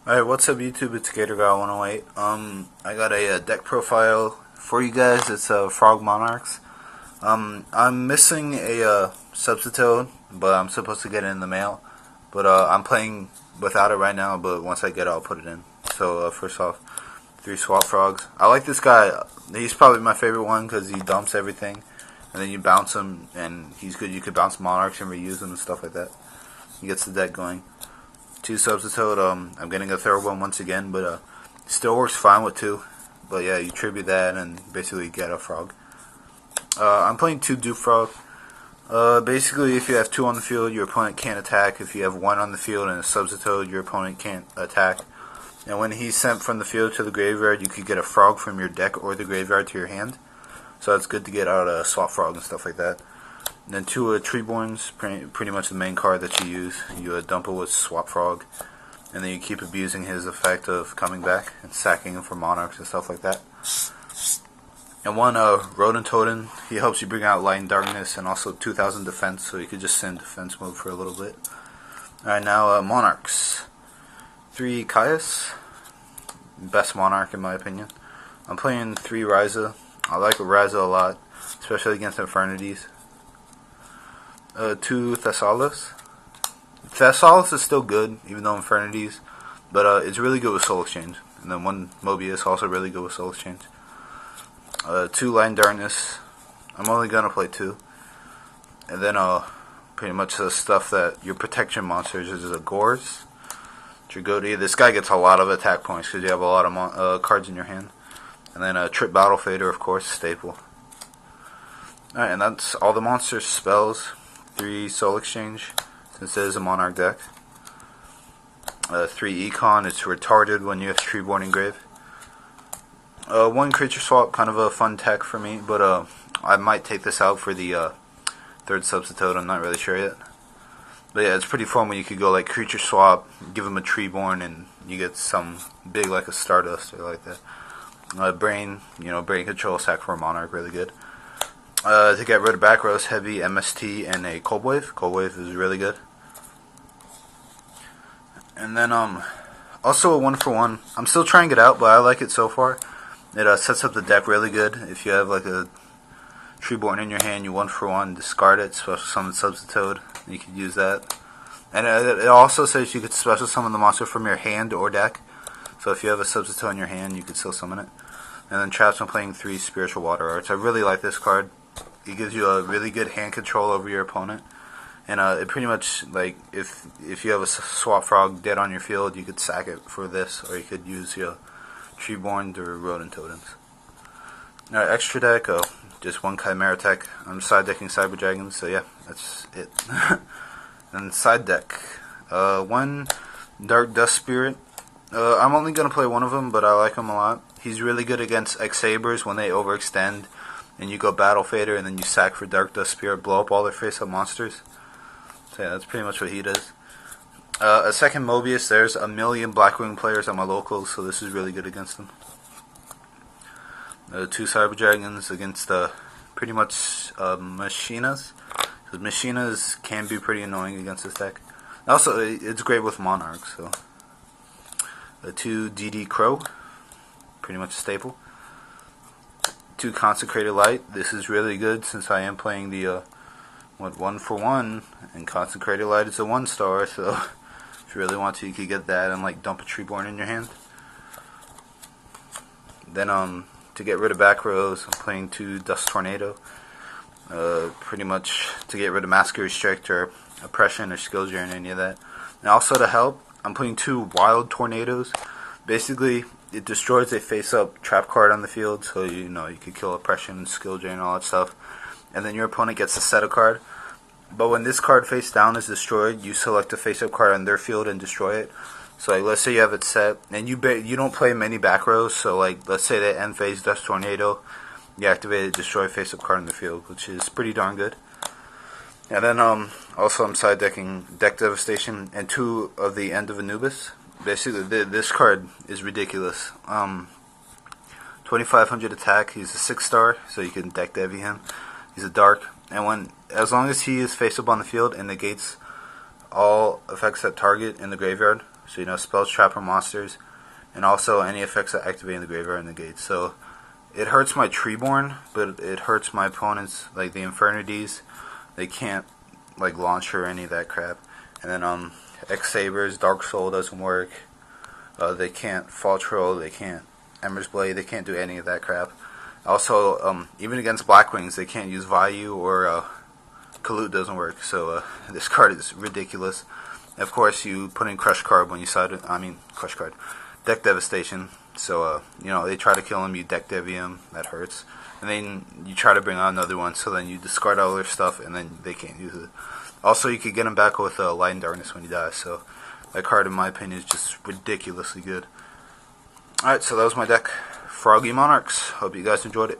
Alright, what's up YouTube? It's GatorGuy108. I got a, deck profile for you guys. It's Frog Monarchs. I'm missing a substitute, but I'm supposed to get it in the mail. But I'm playing without it right now, but once I get it, I'll put it in. So first off, 3 swap frogs. I like this guy. He's probably my favorite one because he dumps everything. And then you bounce him, and he's good. You could bounce Monarchs and reuse them and stuff like that. He gets the deck going. 2 substitute. I'm getting a third one once again, but still works fine with 2. But yeah, you tribute that and basically get a frog. I'm playing 2 dupe frog. Basically, if you have 2 on the field, your opponent can't attack. If you have 1 on the field and a substitute, your opponent can't attack. And when he's sent from the field to the graveyard, you could get a frog from your deck or the graveyard to your hand. So it's good to get out a swap frog and stuff like that. And then 2 Treeborns, pretty much the main card that you use. You dump it with Swap Frog, and then you keep abusing his effect of coming back and sacking him for Monarchs and stuff like that. And 1 Rodent Totem, he helps you bring out Light and Darkness and also 2000 defense, so you could just send defense mode for a little bit. Alright, now Monarchs. 3 Caius, best Monarch in my opinion. I'm playing 3 Ryza. I like Ryza a lot, especially against Infernities. 2 Thessalos. Thessalos is still good, even though Infernities, but it's really good with Soul Exchange. And then 1 Mobius, also really good with Soul Exchange. 2 Light and Darkness. I'm only gonna play 2. And then pretty much the stuff that your protection monsters is a Gores, Dragoti. This guy gets a lot of attack points because you have a lot of cards in your hand. And then Trip Battle Fader, of course, staple. Alright, and that's all the monsters, spells. 3 Soul Exchange, since it is a Monarch deck. 3 Econ, it's retarded when you have Treeborn in grave. 1 Creature Swap, kind of a fun tech for me, but I might take this out for the 3rd substitute, I'm not really sure yet. But yeah, it's pretty fun when you could go like Creature Swap, give him a Treeborn, and you get some big like a Stardust or like that. Brain, Brain Control, sack for a Monarch, really good. To get rid of back rows, heavy MST and a Cold Wave. Cold Wave is really good. And then also a 1-for-1. I'm still trying it out, but I like it so far. It sets up the deck really good. If you have like a Treeborn in your hand, you 1-for-1, discard it, special summon substitute. You could use that. And it also says you could special summon the monster from your hand or deck. So if you have a substitute in your hand, you could still summon it. And then traps, I'm playing 3 Spiritual Water Arts. I really like this card. It gives you a really good hand control over your opponent, and it pretty much, like, if you have a swap frog dead on your field, you could sack it for this, or you could use your Treeborn or Rodent Totems. Alright, extra deck, just 1 Chimera tech. I'm side decking Cyber Dragons, so yeah, that's it. And side deck, 1 Dark Dust Spirit. I'm only gonna play 1 of them, but I like him a lot. He's really good against X-Sabers when they overextend. And you go Battle Fader, and then you sack for Dark Dust Spirit, blow up all their face-up monsters. So yeah, that's pretty much what he does. A 2nd Mobius, there's a million Blackwing players on my locals, so this is really good against them. 2 Cyber Dragons against pretty much Machinas. Because Machinas can be pretty annoying against this deck. Also, it's great with Monarchs, so. 2 DD Crow, pretty much a staple. 2 Consecrated Light. This is really good since I am playing the 1-for-1, and Consecrated Light is a 1-star, so if you really want to, you could get that and like dump a Treeborn in your hand. Then to get rid of back rows, I'm playing 2 Dust Tornado. Pretty much to get rid of Massacre Restrict or Oppression or Skill Drain, any of that. And also to help, I'm playing 2 Wild Tornadoes. Basically, it destroys a face-up trap card on the field, so you could kill Oppression, Skill Drain, all that stuff. And then your opponent gets to set a card. But when this card face down is destroyed, you select a face-up card on their field and destroy it. So like, let's say you have it set, and you don't play many back rows, so like, let's say they end phase Dust Tornado, you activate it, destroy a face-up card in the field, which is pretty darn good. And then also I'm side decking Deck Devastation and 2 of the End of Anubis. Basically, this card is ridiculous. 2500 attack. He's a 6-star, so you can deck Devi him. He's a dark, and as long as he is face up on the field and negates all effects that target in the graveyard, so spells, trap, or monsters, and also any effects that activate in the graveyard and negate. So it hurts my Treeborn, but it hurts my opponents, like the Infernities. They can't like launch or any of that crap. And then X-Sabers, Dark Soul doesn't work. They can't Fall Troll, they can't Ember's Blade, they can't do any of that crap. Also, even against Blackwings, they can't use Vayu or Kalut doesn't work. So this card is ridiculous. Of course, you put in Crush card when you side it. Crush card, Deck Devastation. So they try to kill him, you deck Devi him, that hurts. And then you try to bring out another one, so then you discard all their stuff, and then they can't use it. Also, you could get him back with Light and Darkness when he dies. So that card, in my opinion, is just ridiculously good. Alright, so that was my deck, Froggy Monarchs. Hope you guys enjoyed it.